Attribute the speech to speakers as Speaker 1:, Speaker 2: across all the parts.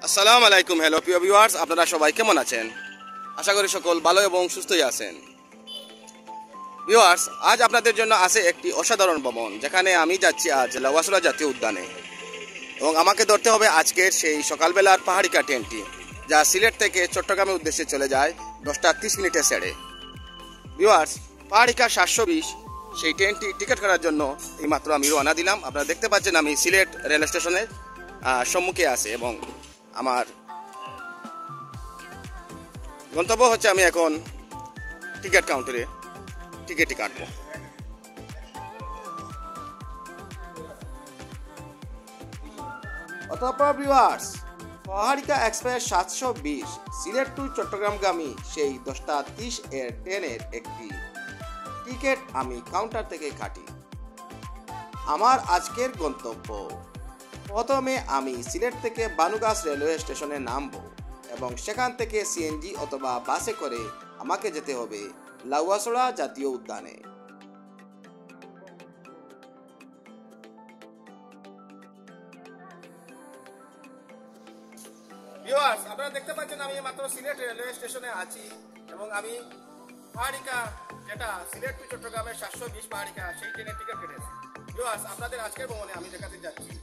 Speaker 1: আসসালামু আলাইকুম। হ্যালো প্রিয় ভিউয়ার্স, আপনারা সবাই কেমন আছেন? আশা করি সকল ভালো এবং সুস্থই আছেন। ভিউয়ার্স, আজ আপনাদের জন্য আছে একটি অসাধারণ ভ্রমণ, যেখানে আমি যাচ্ছি আজ লাউয়াছড়া জাতীয় উদ্যানে, এবং আমাকে ধরতে হবে আজকের সেই সকালবেলার পাহাড়িকা ট্রেনটি, যা সিলেট থেকে চট্টগ্রামের উদ্দেশ্যে চলে যায় 10:30 ছেড়ে। ভিউয়ার্স, পাহাড়িকা 720 সেই ট্রেনটি টিকিট করার জন্য এইমাত্র আমি রওনা দিলাম। আপনারা দেখতে পাচ্ছেন আমি সিলেট রেল স্টেশনের সম্মুখে আছে, এবং আমার গন্তব্য হচ্ছে আমি এখন টিকিট কাউন্টারে টিকিটটি কাটবো। অতঃপর viewers, Paharika express 720 Sylhet to চট্টগ্রামগামী সেই 10:30 এর ট্রেনের একটি টিকিট আমি কাউন্টার থেকে কাটি। আমার আজকের গন্তব্য, প্রথমে আমি সিলেট থেকে বানুগাছ রেলওয়ে স্টেশনে নামবো, এবং সেখান থেকে সিএনজি অথবা বাসে করে আমাকে যেতে হবে লাউয়াছড়া জাতীয় উদ্যানে। ভিউয়ার্স, আপনারা দেখতে পাচ্ছেন আমি মাত্র সিলেট রেলওয়ে স্টেশনে আছি, এবং আমি পাহাড়িকা, যেটা সিলেট টু চট্টগ্রামের 720 পাহাড়িকা, সেই ট্রেনের টিকিট কেটেছি। ভিউয়ার্স, আপনাদের আজকের ভ্রমণে আমি দেখাতে যাচ্ছি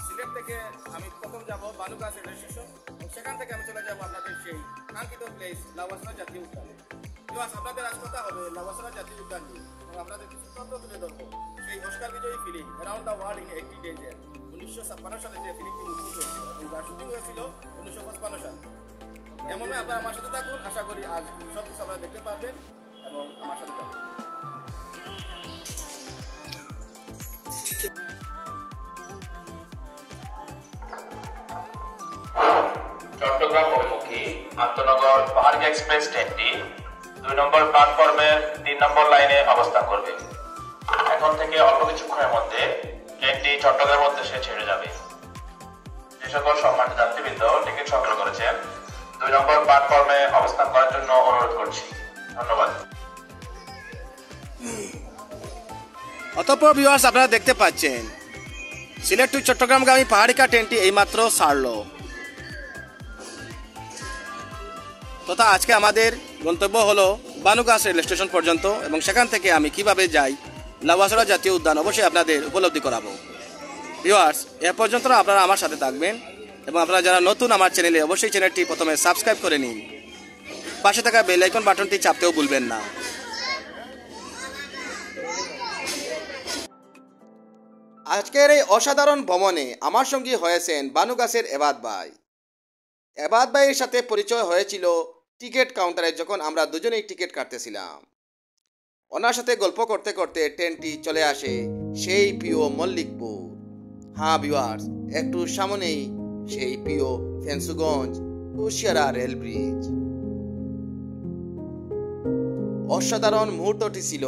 Speaker 1: সিলেট থেকে আমি প্রথম যাব বানুগাছ রেলওয়ে স্টেশন, এবং সেখান থেকে আমি চলে যাব আপনাদের সেই কাঙ্ক্ষিত প্লেস লাউয়াছড়া জাতীয় উদ্যানে। ভিউয়ার্স, আপনাদের আজ কথা হবে লাউয়াছড়া জাতীয় উদ্যান নিয়ে, এবং আপনাদের কিছু তথ্য তুলে ধরবো সেই অস্কার বিজয়ী film around the world in 80 ডেজের 1956 সালে যে ফিল্মটি মুক্তি হয়েছিল, এবং যার শুটিং হয়েছিল 1955 সালে। এমন আপনারা আমার সাথে থাকুন, আশা করি আজ সব কিছু আপনারা দেখতে পারবেন, এবং আমার সাথে থাকুন।
Speaker 2: চট্টগ্রাম অভিমুখী আন্তনগর পাহাড়িকা এক্সপ্রেস ট্রেনটি 2 নম্বর প্ল্যাটফর্মের 3 নম্বর লাইনে অবস্থান করবে। এখন থেকে অল্প কিছুক্ষণের মধ্যে ট্রেনটি চট্টগ্রামের উদ্দেশ্যে ছেড়ে যাবে। যে সকল সম্মানিত যাত্রীবৃন্দ টিকিট সংগ্রহ করেছেন, 2 নম্বর প্ল্যাটফর্মে অবস্থান করার জন্য অনুরোধ করছি। ধন্যবাদ।
Speaker 1: অতঃপর ভিউয়ার্স, আপনারা দেখতে পাচ্ছেন সিলেট টু চট্টগ্রামগামী পাহাড়িকা ট্রেনটি এইমাত্র ছাড়লো। তথা আজকে আমাদের গন্তব্য হলো বানুগাছ রেল স্টেশন পর্যন্ত, এবং সেখান থেকে আমি কিভাবে যাই লাউয়াছড়া জাতীয় উদ্যান অবশ্যই আপনাদের উপলব্ধি করাবো। ভিউয়ার্স, এ পর্যন্ত আপনারা আমার সাথে থাকবেন, এবং আপনারা যারা নতুন আমার চ্যানেলে, অবশ্যই চ্যানেলটি প্রথমে সাবস্ক্রাইব করে নিন। পাশে থাকা বেল আইকন বাটনটি চাপতেও ভুলবেন না। আজকের এই অসাধারণ ভ্রমণে আমার সঙ্গী হয়েছেন বানুগাছের এবাদ ভাই। এবাদ ভাইয়ের সাথে পরিচয় হয়েছিল টিকিট কাউন্টারে, যখন আমরা দুজনেই টিকিট কাটতেছিলাম। ওনার সাথে গল্প করতে করতে ট্রেনটি চলে আসে সেই প্রিয় মল্লিকপুর। হ্যাঁ ভিউয়ার্স, একটু সামনেই সেই প্রিয় ফেন্সুগঞ্জ কুশিয়ারা রেল ব্রিজ। অসাধারণ মুহূর্তটি ছিল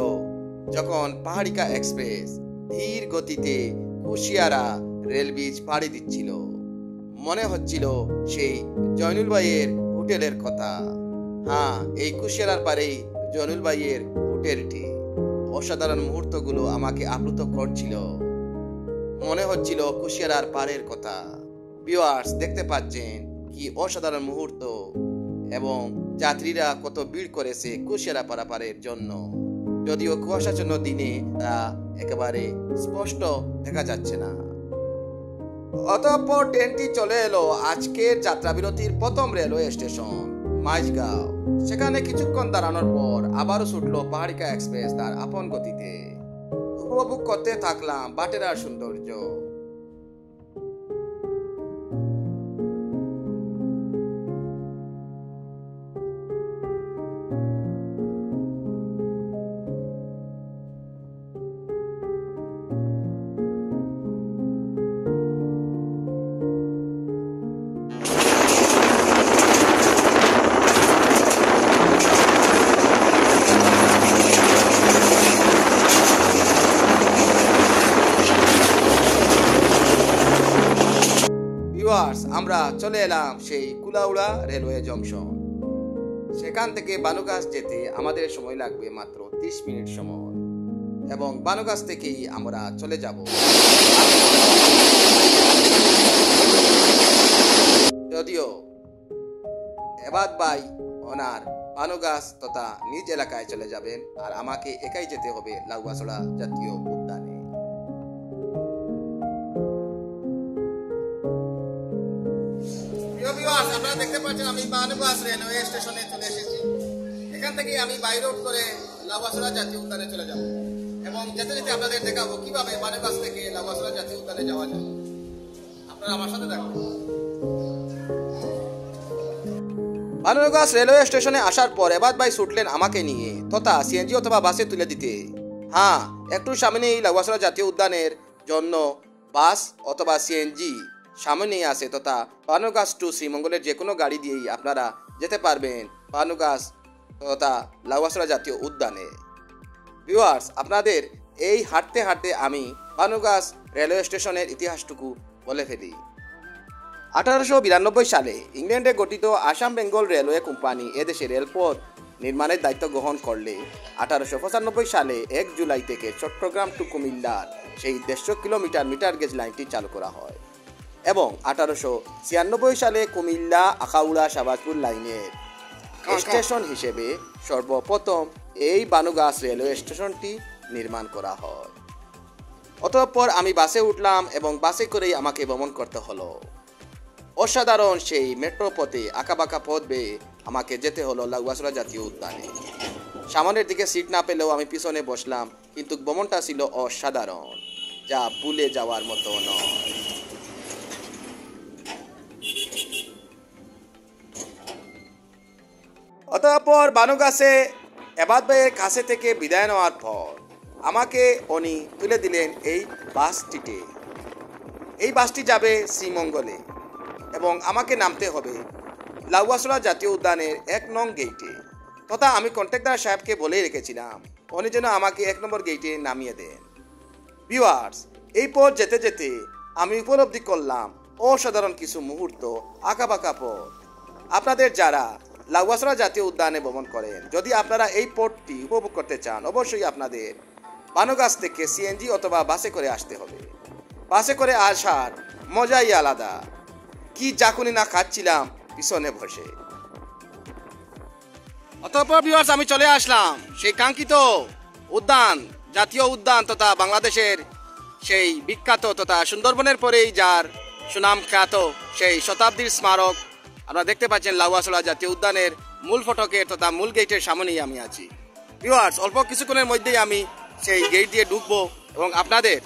Speaker 1: যখন পাহাড়িকা এক্সপ্রেস ধীর গতিতে কুশিয়ারা রেল ব্রিজ পাড়ি দিচ্ছিল। মনে হচ্ছিল সেই জয়নুল ভাইয়ের হোটেলের কথা। হ্যাঁ, এই কুশিয়ারার পারেই জয়নুল ভাইয়ের হোটেলটি। অসাধারণ মুহূর্তগুলো আমাকে আপ্লুত করছিল, মনে হচ্ছিল কুশিয়ারার পাড়ের কথা। ভিউয়ার্স, দেখতে পাচ্ছেন কি অসাধারণ মুহূর্ত, এবং যাত্রীরা কত ভিড় করেছে কুশিয়ারা পারাপারের জন্য। যদিও কুয়াশাচ্ছন্ন দিনে তা একেবারে স্পষ্ট দেখা যাচ্ছে না। অতঃপর ট্রেনটি চলে এলো আজকের যাত্রাবিরতির প্রথম রেলওয়ে স্টেশন মাইজগাঁও। সেখানে কিছুক্ষণ দাঁড়ানোর পর আবারও ছুটলো পাহাড়িকা এক্সপ্রেস তার আপন গতিতে। উপভোগ করতে থাকলাম বাটেরার সৌন্দর্য। আমরা চলে এলাম সেই কুলাউড়া রেলওয়ে জংশন। সেখান থেকে বানুগাছ যেতে আমাদের সময় লাগবে মাত্র 30 মিনিট সময়, এবং বানুগাছ থেকেই আমরা চলে যাব যদিও এবাদ ভাই ওনার পানো গাছ তথা নিজ এলাকায় চলে যাবেন আর আমাকে একাই যেতে হবে লাউয়াছড়া জাতীয় উদ্যানে। আপনারা দেখতে পাচ্ছেন আমি পানো গাছ রেলওয়ে স্টেশনে চলে এসেছি। এখান থেকে আমি বাই রোড করে লাউয়াছড়া জাতীয় উদ্যানে চলে যাব এবং যেতে যেতে আপনাদের দেখাবো কিভাবে পানো গাছ থেকে লাউয়াছড়া জাতীয় উদ্যানে যাওয়া যায়। আপনারা আমার সাথে থাকুন। বানুরগাছ রেলওয়ে স্টেশনে আসার পর এবাদ ভাই ছুটলেন আমাকে নিয়ে তথা সিএনজি অথবা বাসে তুলে দিতে। হ্যাঁ, একটু সামনেই লাউয়াছড়া জাতীয় উদ্যানের জন্য বাস অথবা সিএনজি সামনেই আছে তথা বানুরগাছ টু শ্রীমঙ্গলের যে কোনো গাড়ি দিয়েই আপনারা যেতে পারবেন বানুরগাছ তথা লাউয়াছড়া জাতীয় উদ্যানে। ভিউয়ার্স, আপনাদের এই হাঁটতে হাঁটতে আমি বানুরগাছ রেলওয়ে স্টেশনের ইতিহাসটুকু বলে ফেলি। 1892 সালে ইংল্যান্ডে গঠিত আসাম বেঙ্গল রেলওয়ে কোম্পানি এদেশে রেলপথ নির্মাণের দায়িত্ব গ্রহণ করলে 1895 সালে 1 জুলাই থেকে চট্টগ্রাম টু কুমিল্লার সেই 150 কিলোমিটার মিটার গেজ লাইনটি চালু করা হয় এবং 1896 সালে কুমিল্লা আখাউড়া শাহবাজপুর লাইনের স্টেশন হিসেবে সর্বপ্রথম এই বানুরগাছ রেলওয়ে স্টেশনটি নির্মাণ করা হয়। অতঃপর আমি বাসে উঠলাম এবং বাসে করেই আমাকে ভ্রমণ করতে হলো। অসাধারণ সেই মেট্রো পথে আঁকাবাঁকা পথ বেয়ে আমাকে যেতে হলো লাউয়াছড়া জাতীয় উদ্যানে। সামনের দিকে সিট না পেলেও আমি পিছনে বসলাম, কিন্তু ভ্রমণটা ছিল অসাধারণ, যা ভুলে যাওয়ার মতো নয়। অতঃপর বানুরগাছে এবাদ ভাইয়ের কাছে থেকে বিদায় নেওয়ার পর আমাকে উনি তুলে দিলেন এই বাসটিতে। এই বাসটি যাবে শ্রীমঙ্গলে এবং আমাকে নামতে হবে লাউয়াছড়া জাতীয় উদ্যানের 1 নং গেইটে তথা আমি কন্ট্রাক্টর সাহেবকে বলেই রেখেছিলাম উনি যেন আমাকে 1 নম্বর গেইটে নামিয়ে দেন। ভিউয়ার্স, এই পথ যেতে যেতে আমি উপলব্ধি করলাম অসাধারণ কিছু মুহূর্ত, আঁকাবাঁকা পথ। আপনাদের যারা লাউয়াছড়া জাতীয় উদ্যানে ভ্রমণ করেন, যদি আপনারা এই পথটি উপভোগ করতে চান, অবশ্যই আপনাদের বানুরগাছ থেকে সিএনজি অথবা বাসে করে আসতে হবে। বাসে করে আসার মজাই আলাদা। কি জাকুনি না খাচ্ছিলাম পিছনে বসে। অতঃপর ভিউয়ার্স, আমি চলে আসলাম সেই কাঙ্ক্ষিত উদ্যান, জাতীয় উদ্যান তথা বাংলাদেশের সেই বিখ্যাত তথা সুন্দরবনের পরেই যার সুনাম খ্যাত সেই শতাব্দীর স্মারক। আপনারা দেখতে পাচ্ছেন লাউয়াছড়া জাতীয় উদ্যানের মূল ফটকের তথা মূল গেটের সামনেই আমি আছি। ভিউয়ার্স, অল্প কিছুক্ষণের মধ্যেই আমি সেই গেট দিয়ে ঢুকবো এবং আপনাদের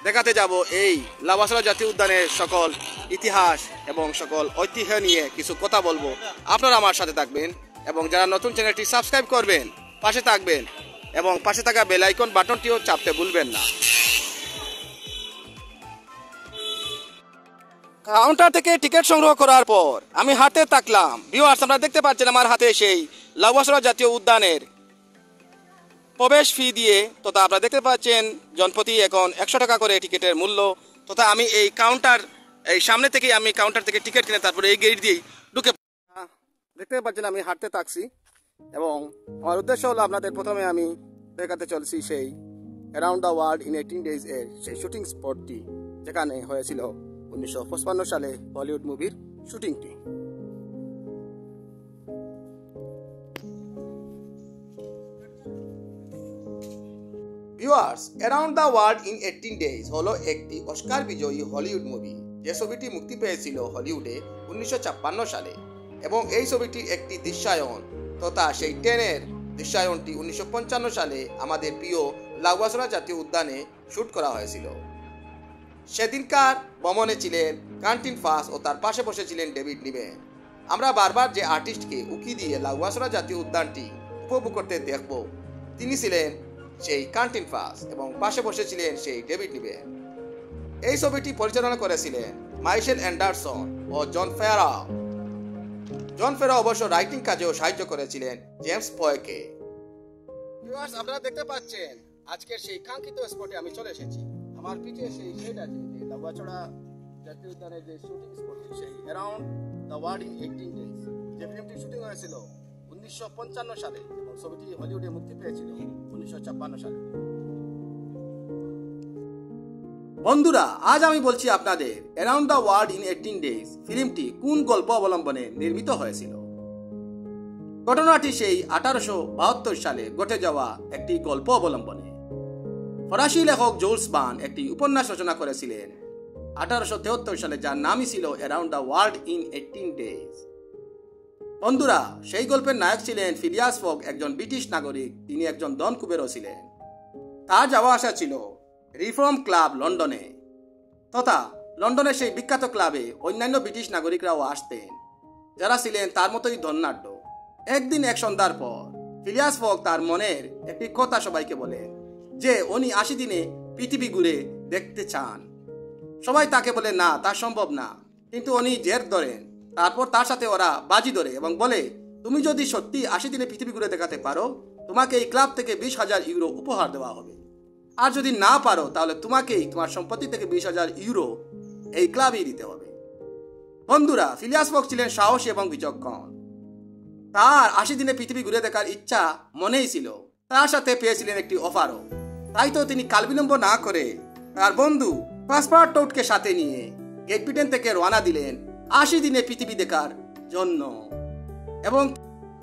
Speaker 1: দেখাতে যাব এই লাউয়াছড়া জাতীয় উদ্যানের সকল ইতিহাস এবং সকল ঐতিহ্য নিয়ে কিছু কথা বলবো। আপনারা আমার সাথে থাকবেন এবং যারা নতুন চ্যানেলটি সাবস্ক্রাইব করবেন, পাশে থাকবেন এবং পাশে থাকা বেল আইকন বাটনটিও চাপতে ভুলবেন না। কাউন্টার থেকে টিকিট সংগ্রহ করার পর আমি হাতে থাকলাম। ভিউয়ার্স, আপনারা দেখতে পাচ্ছেন আমার হাতে সেই লাউয়াছড়া জাতীয় উদ্যানের প্রবেশ ফি দিয়ে তথা আপনারা দেখতে পাচ্ছেন জনপ্রতি এখন 100 টাকা করে টিকিটের মূল্য তথা আমি এই কাউন্টার এই সামনে থেকে আমি কাউন্টার থেকে টিকিট কিনে তারপরে এই গেট দিয়েই ঢুকে দেখতে পাচ্ছেন আমি হাঁটতে থাকছি এবং আমার উদ্দেশ্য হলো আপনাদের প্রথমে আমি দেখাতে চলছি সেই around the world in 18 days এর সেই শুটিং স্পটটি, যেখানে হয়েছিল 1955 সালে বলিউড মুভির শুটিংটি। Viewers, around the world in 18 days হলো একটি অস্কার বিজয়ী হলিউড মুভি, যে ছবিটি মুক্তি পেয়েছিল হলিউডে 1956 সালে এবং এই ছবিটির একটি দৃশ্যায়ন তথা সেই ট্রেনের দৃশ্যায়নটি 1955 সালে আমাদের প্রিয় লাউয়াছড়া জাতীয় উদ্যানে শুট করা হয়েছিল। সেদিনকার ভ্রমণে ছিলেন কান্টিন ফাস ও তার পাশে বসেছিলেন ডেভিড নিবেন। আমরা বারবার যে আর্টিস্টকে উকি দিয়ে লাউয়াছড়া জাতীয় উদ্যানটি উপভোগ করতে দেখব, তিনি ছিলেন সেই কান্টিন ফাস এবং পাশে বসেছিলেন সেই ডেভিড নিবেন। এই ছবিটি পরিচালনা করেছিলেন মাইকেল অ্যান্ডারসন ও জন ফেরাও। জন ফেরাও অবশ্য রাইটিং কাজেও সাহায্য করেছিলেন জেমস পয়কে। ভিউয়ার্স, আপনারা দেখতে পাচ্ছেন আজকের সেই কাঙ্ক্ষিত স্পটে আমি চলে এসেছি। আমার পিঠে সেই শেড আছে যে লাউয়াছড়া জাতীয় উদ্যানের যে শুটিং স্পটটি, সেই around the world in 18 days, যে ফিল্মটি শুটিং হয়েছিল 1955 সালে এবং ছবিটি হলিউডে মুক্তি পেয়েছিল 1956 সালে। বন্ধুরা, আজ আমি বলছি আপনাদের around the world in 18 days ফিল্মটি কোন গল্প অবলম্বনে নির্মিত হয়েছিল। ঘটনাটি সেই 1872 সালে ঘটে যাওয়া একটি গল্প অবলম্বনে। ফরাসি লেখক জুলস ভার্ন একটি উপন্যাস রচনা করেছিলেন 1873 সালে, যার নামই ছিল around the world in 18 days. বন্ধুরা, সেই গল্পের নায়ক ছিলেন ফিলিয়াস ফগ, একজন ব্রিটিশ নাগরিক। তিনি একজন ডন কুবেরও ছিলেন। তার যাওয়া আসা ছিল রিফর্ম ক্লাব লন্ডনে, তথা লন্ডনের সেই বিখ্যাত ক্লাবে অন্যান্য ব্রিটিশ নাগরিকরাও আসতেন, যারা ছিলেন তার মতোই ধনাঢ্য। একদিন এক সন্ধ্যার পর ফিলিয়াস ফগ তার মনের একটি কথা সবাইকে বলেন যে উনি 80 দিনে পৃথিবী ঘুরে দেখতে চান। সবাই তাকে বলে না, তা সম্ভব না, কিন্তু উনি জেদ ধরেন। তারপর তার সাথে ওরা বাজি ধরে এবং বলে, তুমি যদি সত্যি 80 দিনে পৃথিবী ঘুরে দেখাতে পারো, তোমাকে এই ক্লাব থেকে 20,000 ইউরো উপহার দেওয়া হবে। আর যদি না পারো, তাহলে তোমাকেই তোমার সম্পত্তি থেকে 20,000 ইউরো এই ক্লাবেই দিতে হবে। বন্ধুরা, ফিলিয়াস ফগ ছিলেন সাহসী এবং বিচক্ষণ। তার 80 দিনে পৃথিবী ঘুরে দেখার ইচ্ছা মনেই ছিল, তার সাথে পেয়েছিলেন একটি অফারও। তাই তো তিনি কালবিলম্ব না করে তার বন্ধু পাসপার্টুকে সাথে নিয়ে গ্রেট ব্রিটেন থেকে রওনা দিলেন 80 দিনে পৃথিবী দেখার জন্য। এবং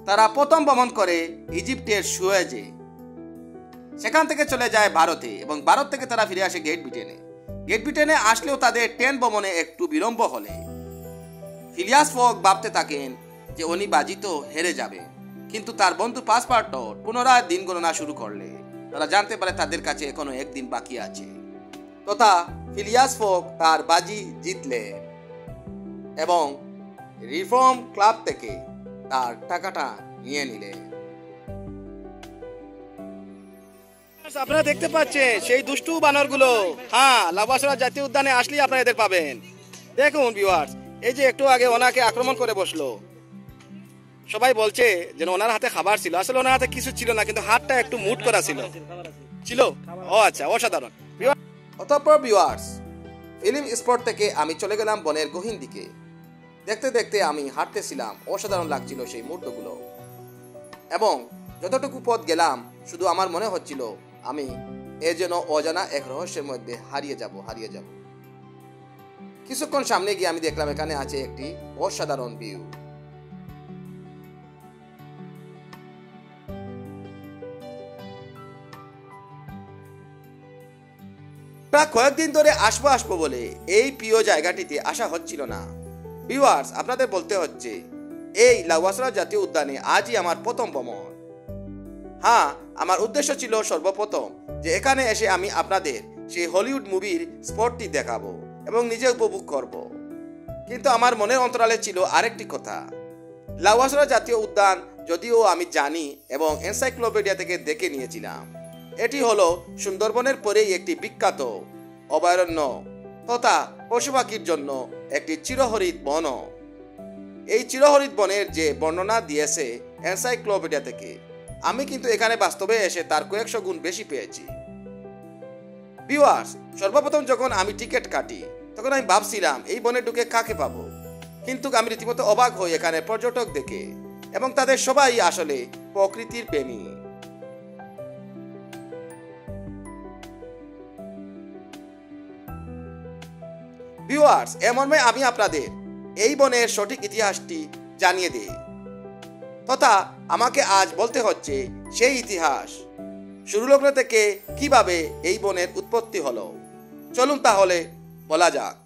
Speaker 1: তারা প্রথম ভ্রমণ করে ইজিপ্টের সুয়েজে, সেখান থেকে চলে যায় ভারতে এবং ভারত থেকে তারা ফিরে আসে গ্রেট ব্রিটেনে। গ্রেট ব্রিটেনে আসলেও তাদের ট্রেন ভ্রমণে একটু বিলম্ব হলে ফিলিয়াস ফগ ভাবতে থাকেন যে উনি বাজি তো হেরে যাবে, কিন্তু তার বন্ধু পাসপার্টু পুনরায় দিন গণনা শুরু করলে তারা জানতে পারে তাদের কাছে এখনো একদিন বাকি আছে। তথা ফিলিয়াস ফগ তার বাজি জিতলেন এবং রিফর্ম ক্লাব থেকে তার টাকাটা নিয়ে নিলেন। আপনারা দেখতে পাচ্ছেন সেই দুষ্টু বানরগুলো। হ্যাঁ, লাউয়াছড়া জাতীয় উদ্যানে আসলেই আপনারা এদের পাবেন। দেখুন ভিউয়ার্স, এই যে একটু আগে ওনাকে আক্রমণ করে বসলো। সবাই বলছে যেন ওনার হাতে খাবার ছিল, আসলে ওনার হাতে কিছু ছিল না, কিন্তু হাতটা একটু মুট করা ছিল। ও আচ্ছা, অসাধারণ। অতঃপর ভিউয়ার্স, ফিল্ম স্পট থেকে আমি চলে গেলাম বনের গহীন দিকে। দেখতে দেখতে আমি হাঁটতেছিলাম, অসাধারণ লাগছিল সেই মুহূর্তগুলো। এবং যতটুকু পথ গেলাম, শুধু আমার মনে হচ্ছিল আমি যেন অজানা এক রহস্যের মধ্যে হারিয়ে যাব। কিছুক্ষণ সামনে গিয়ে আমি দেখলাম এখানে আছে একটি অসাধারণ ভিউ। প্রায় কয়েকদিন ধরে আসবো বলে এই প্রিয় জায়গাটিতে আসা হচ্ছিল না। ভিউয়ার্স, আপনাদের বলতে হচ্ছে এই লাউয়াছড়া জাতীয় উদ্যানে আজই আমার প্রথম ভ্রমণ। হ্যাঁ, আমার উদ্দেশ্য ছিল সর্বপ্রথম যে এখানে এসে আমি আপনাদের সেই হলিউড মুভির স্পটটি দেখাবো এবং নিজে উপভোগ করব। কিন্তু আমার মনের অন্তরালে ছিল আরেকটি কথা। লাউয়াছড়া জাতীয় উদ্যান যদিও আমি জানি এবং এনসাইক্লোপিডিয়া থেকে দেখে নিয়েছিলাম, এটি হলো সুন্দরবনের পরেই একটি বিখ্যাত অভয়ারণ্য তথা পশু পাখির জন্য একটি চিরহরিত বন। এই চিরহরিত বনের যে বর্ণনা দিয়েছে এনসাইক্লোপিডিয়া থেকে, আমি কিন্তু এখানে বাস্তবে এসে তার কয়েকশো গুণ বেশি পেয়েছি। ভিউয়ার্স, সর্বপ্রথম যখন আমি টিকিট কাটি তখন আমি ভাবছিলাম এই বনে ঢুকে কাকে পাবো, কিন্তু আমি রীতিমতো অবাক হই এখানে পর্যটক দেখে, এবং তাদের সবাই আসলে প্রকৃতির প্রেমী। ভিউয়ার্স, এমনমে আমি আপনাদের এই বনের সঠিক ইতিহাসটি জানিয়ে দিই, তথা আমাকে আজ বলতে হচ্ছে সেই ইতিহাস শুরুলগ্ন থেকে কিভাবে এই বনের উৎপত্তি হলো। চলুন তাহলে বলা যাক।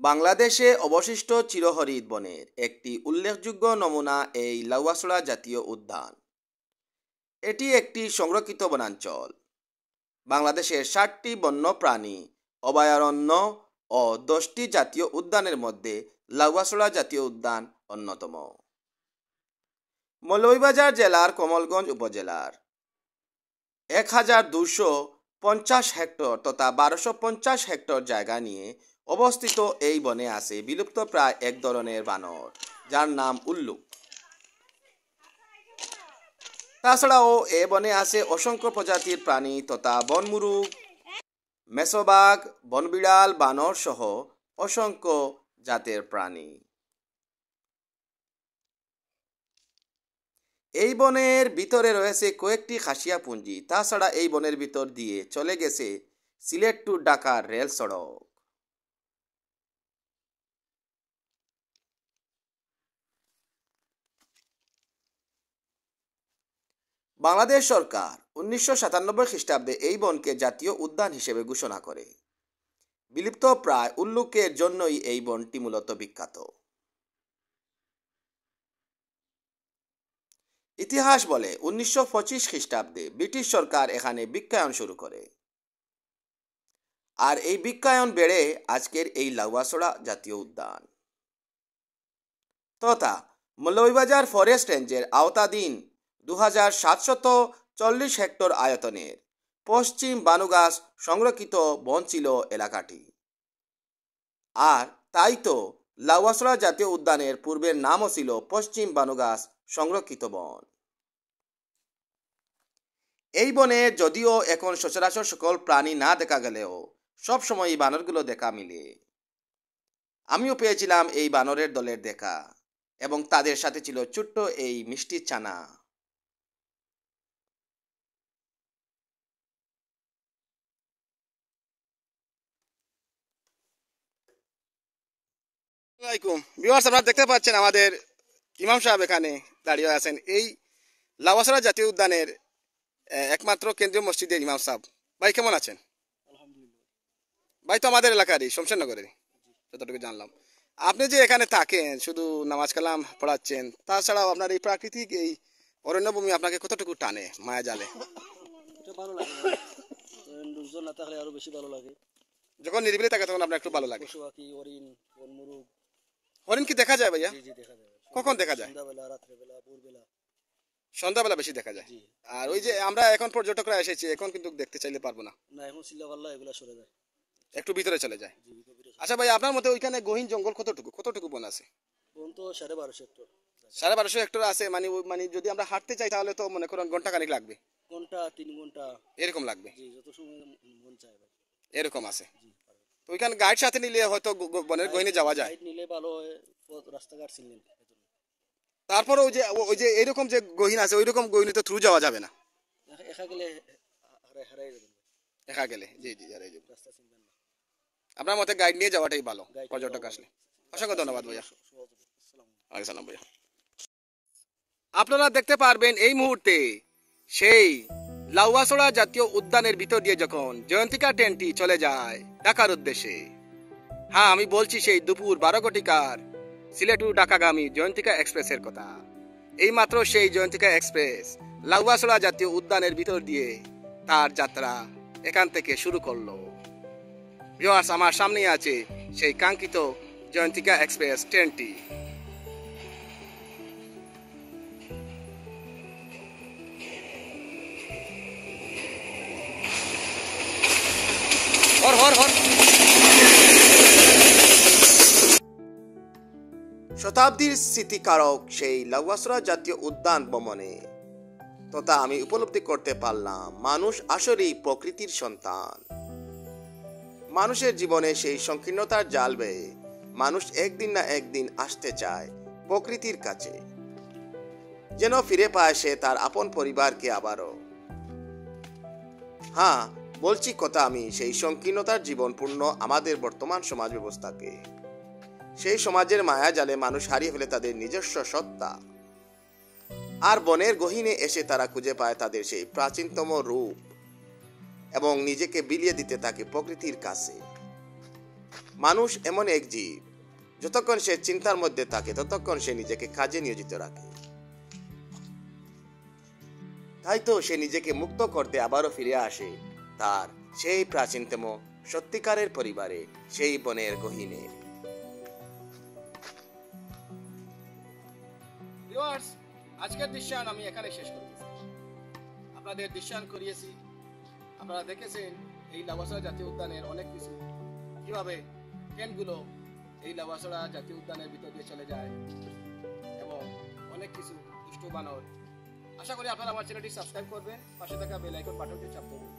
Speaker 1: বাংলাদেশে অবশিষ্ট চিরহরিত বনের একটি উল্লেখযোগ্য নমুনা এই লাউয়াছড়া জাতীয় উদ্যান। এটি একটি সংরক্ষিত বনাঞ্চল। বাংলাদেশের 60টি বন্যপ্রাণী অভয়ারণ্য ও 10টি জাতীয় উদ্যানের মধ্যে লাউয়াছড়া জাতীয় উদ্যান অন্যতম। মৌলভীবাজার জেলার কমলগঞ্জ উপজেলার 1250 হেক্টর তথা 1250 হেক্টর জায়গা নিয়ে অবস্থিত এই বনে আছে বিলুপ্ত প্রায় এক ধরনের বানর, যার নাম উল্লুক। তাছাড়াও এ বনে আছে অসংখ্য প্রজাতির প্রাণী তথা বনমুরুগ, মেসোবাঘ, বনবিড়াল, বানর সহ অসংখ্য জাতের প্রাণী। এই বনের ভিতরে রয়েছে কয়েকটি খাসিয়া পুঞ্জি। তাছাড়া এই বনের ভিতর দিয়ে চলে গেছে সিলেট টু ঢাকার রেল সড়ক। বাংলাদেশ সরকার 1997 খ্রিস্টাব্দে এই বনকে জাতীয় উদ্যান হিসেবে ঘোষণা করে। বিলুপ্ত প্রায় উল্লুকের জন্যই এই বনটি মূলত বিখ্যাত। ইতিহাস বলে 1925 খ্রিস্টাব্দে ব্রিটিশ সরকার এখানে বৃক্ষায়ন শুরু করে। আর এই বৃক্ষায়ন বেড়ে আজকের এই লাউয়াছড়া জাতীয় উদ্যান তথা মৌলভীবাজার ফরেস্ট রেঞ্জের আওতাধীন 2740 হেক্টর আয়তনের পশ্চিম বানুগাছ সংরক্ষিত বন ছিল এলাকাটি। আর তাই তো লাউয়াছড়া জাতীয় উদ্যানের পূর্বের নামও ছিল পশ্চিম বানুগাছ সংরক্ষিত বন। এই বনে যদিও এখন সচরাচর সকল প্রাণী না দেখা গেলেও সবসময় এই বানরগুলো দেখা মিলে। আমিও পেয়েছিলাম এই বানরের দলের দেখা, এবং তাদের সাথে ছিল ছোট্ট এই মিষ্টি ছানা। ভিউয়ার্স, আপনারা দেখতে পাচ্ছেন আমাদের ইমাম সাহেব এখানে দাঁড়িয়ে আছেন। এই লাউয়াছড়া জাতীয় উদ্যানের একমাত্র কেন্দ্রীয় মসজিদের ইমাম সাহেব। ভাই কেমন আছেন? ভাই তো আমাদের এলাকারই, শমশেরনগরের, যতটুকু জানলাম। আপনি যে এখানে থাকেন, শুধু নামাজ কালাম পড়াচ্ছেন, তাছাড়াও আপনার এই প্রাকৃতিক এই অরণ্যভূমি আপনাকে কতটুকু টানে মায়া জালে?
Speaker 3: ভালো লাগে, লোকজন না থাকলে আরো বেশি ভালো লাগে।
Speaker 1: যখন নিরিবিলি থাকে তখন আপনার একটু ভালো লাগে।
Speaker 3: পশু পাখি, হরিণ, বনমুরগ।
Speaker 1: হরিণ কি দেখা যায় ভাইয়া?
Speaker 3: জি দেখা যায়।
Speaker 1: কখন দেখা যায়?
Speaker 3: সন্ধ্যাবেলা, রাত্রেবেলা, ভোরবেলা।
Speaker 1: সন্ধ্যাবেলা বেশি দেখা যায়। আর ওই যে আমরা এখন পর্যটকরা এসেছি, এখন কিন্তু দেখতে চাইলে পারবো না।
Speaker 3: না, এখন সিল্লাপাল্লা এগুলা সরে যায়,
Speaker 1: একটু ভিতরে চলে যায়। আচ্ছা ভাই, আপনার মতে ওইখানে গহীন জঙ্গল কতটুকু বন আছে?
Speaker 3: বন তো 1250 হেক্টর।
Speaker 1: 1250 হেক্টর আছে, মানে যদি আমরা হাঁটতে চাই তাহলে তো মনে করেন ঘন্টা খানিক লাগবে।
Speaker 3: ঘন্টা 3 ঘন্টা
Speaker 1: এরকম লাগবে।
Speaker 3: জি, যত সময় মন চায় ভাই।
Speaker 1: এরকম আছে। তো ওইখানে গাইড সাথে নিলে হয়তো বনের গহীনে যাওয়া যায়।
Speaker 3: গাইড নিলে ভালো হয়, রাস্তাঘাট চিনলেন।
Speaker 1: তারপরে ওই যে এরকম যে গহীন আছে, ওইরকম গহীনে তো থ্রু যাওয়া যাবে না।
Speaker 3: একা গেলে হারাই যাবেন।
Speaker 1: একা গেলে জি হারাই যাবে।
Speaker 3: রাস্তা চিনবেন না।
Speaker 1: আপনার মতে গাইড নিয়ে যাওয়াটাই ভালো পর্যটক আসলে। অসংখ্য ধন্যবাদ ভাইয়া। আসসালাম ভাইয়া। আপনারা দেখতে পারবেন এই মুহূর্তে সেই লাউয়াছড়া জাতীয় উদ্যানের ভিতর দিয়ে যখন জয়ন্তিকা ট্রেনটি চলে যায় ঢাকার উদ্দেশ্যে। হ্যাঁ, আমি বলছি সেই দুপুর 12 ঘটিকার সিলেট টু ঢাকাগামী জয়ন্তিকা এক্সপ্রেসের কথা। এই মাত্র সেই জয়ন্তিকা এক্সপ্রেস লাউয়াছড়া জাতীয় উদ্যানের ভিতর দিয়ে তার যাত্রা এখান থেকে শুরু করলো। ভিউয়ার্স, আমার সামনেই আছে সেই কাঙ্ক্ষিত জয়ন্তিকা এক্সপ্রেস ট্রেনটি। শতাব্দীর স্মৃতিকারক সেই লাউয়াছড়া জাতীয় উদ্যান ভ্রমণে তথা আমি উপলব্ধি করতে পারলাম মানুষ আসলেই প্রকৃতির সন্তান। মানুষের জীবনে সেই সংকীর্ণতার জাল বেয়ে মানুষ একদিন না একদিন আসতে চায় প্রকৃতির কাছে, যেন ফিরে পায় সে তার আপন পরিবারকে আবারও। হ্যাঁ, বলছি কথা আমি সেই সংকীর্ণতার জীবনপূর্ণ আমাদের বর্তমান সমাজ ব্যবস্থাকে। সেই সমাজের মায়া জালে মানুষ হারিয়ে ফেলে তাদের নিজস্ব সত্তা। আর বনের গহীনে এসে তারা খুঁজে পায় তাদের সেই প্রাচীনতম রূপ এবং নিজেকে বিলিয়ে দিতে থাকে প্রকৃতির কাছে। মানুষ এমন এক জীব, যতক্ষণ সে চিন্তার মধ্যে থাকে ততক্ষণ সে নিজেকে কাজে নিয়োজিত রাখে। তাই তো সে নিজেকে মুক্ত করতে আবারও ফিরে আসে তার সেই প্রাচীনতম সত্যিকারের পরিবারে, সেই বনের গহীনে। আজকের দৃশ্যায়ন আমি এখানে শেষ করতেছি। আপনাদের দৃশ্যায়ন করিয়েছি, আপনারা দেখেছেন এই লাউয়াছড়া জাতীয় উদ্যানের অনেক কিছু, কিভাবে ট্রেনগুলো এই লাউয়াছড়া জাতীয় উদ্যানের ভিতর দিয়ে চলে যায় এবং অনেক কিছু দুষ্টু বানর। আশা করি আপনারা আমার চ্যানেলটি সাবস্ক্রাইব করবেন, পাশে থাকা বেল আইকন বাটনটি চাপ দেবেন।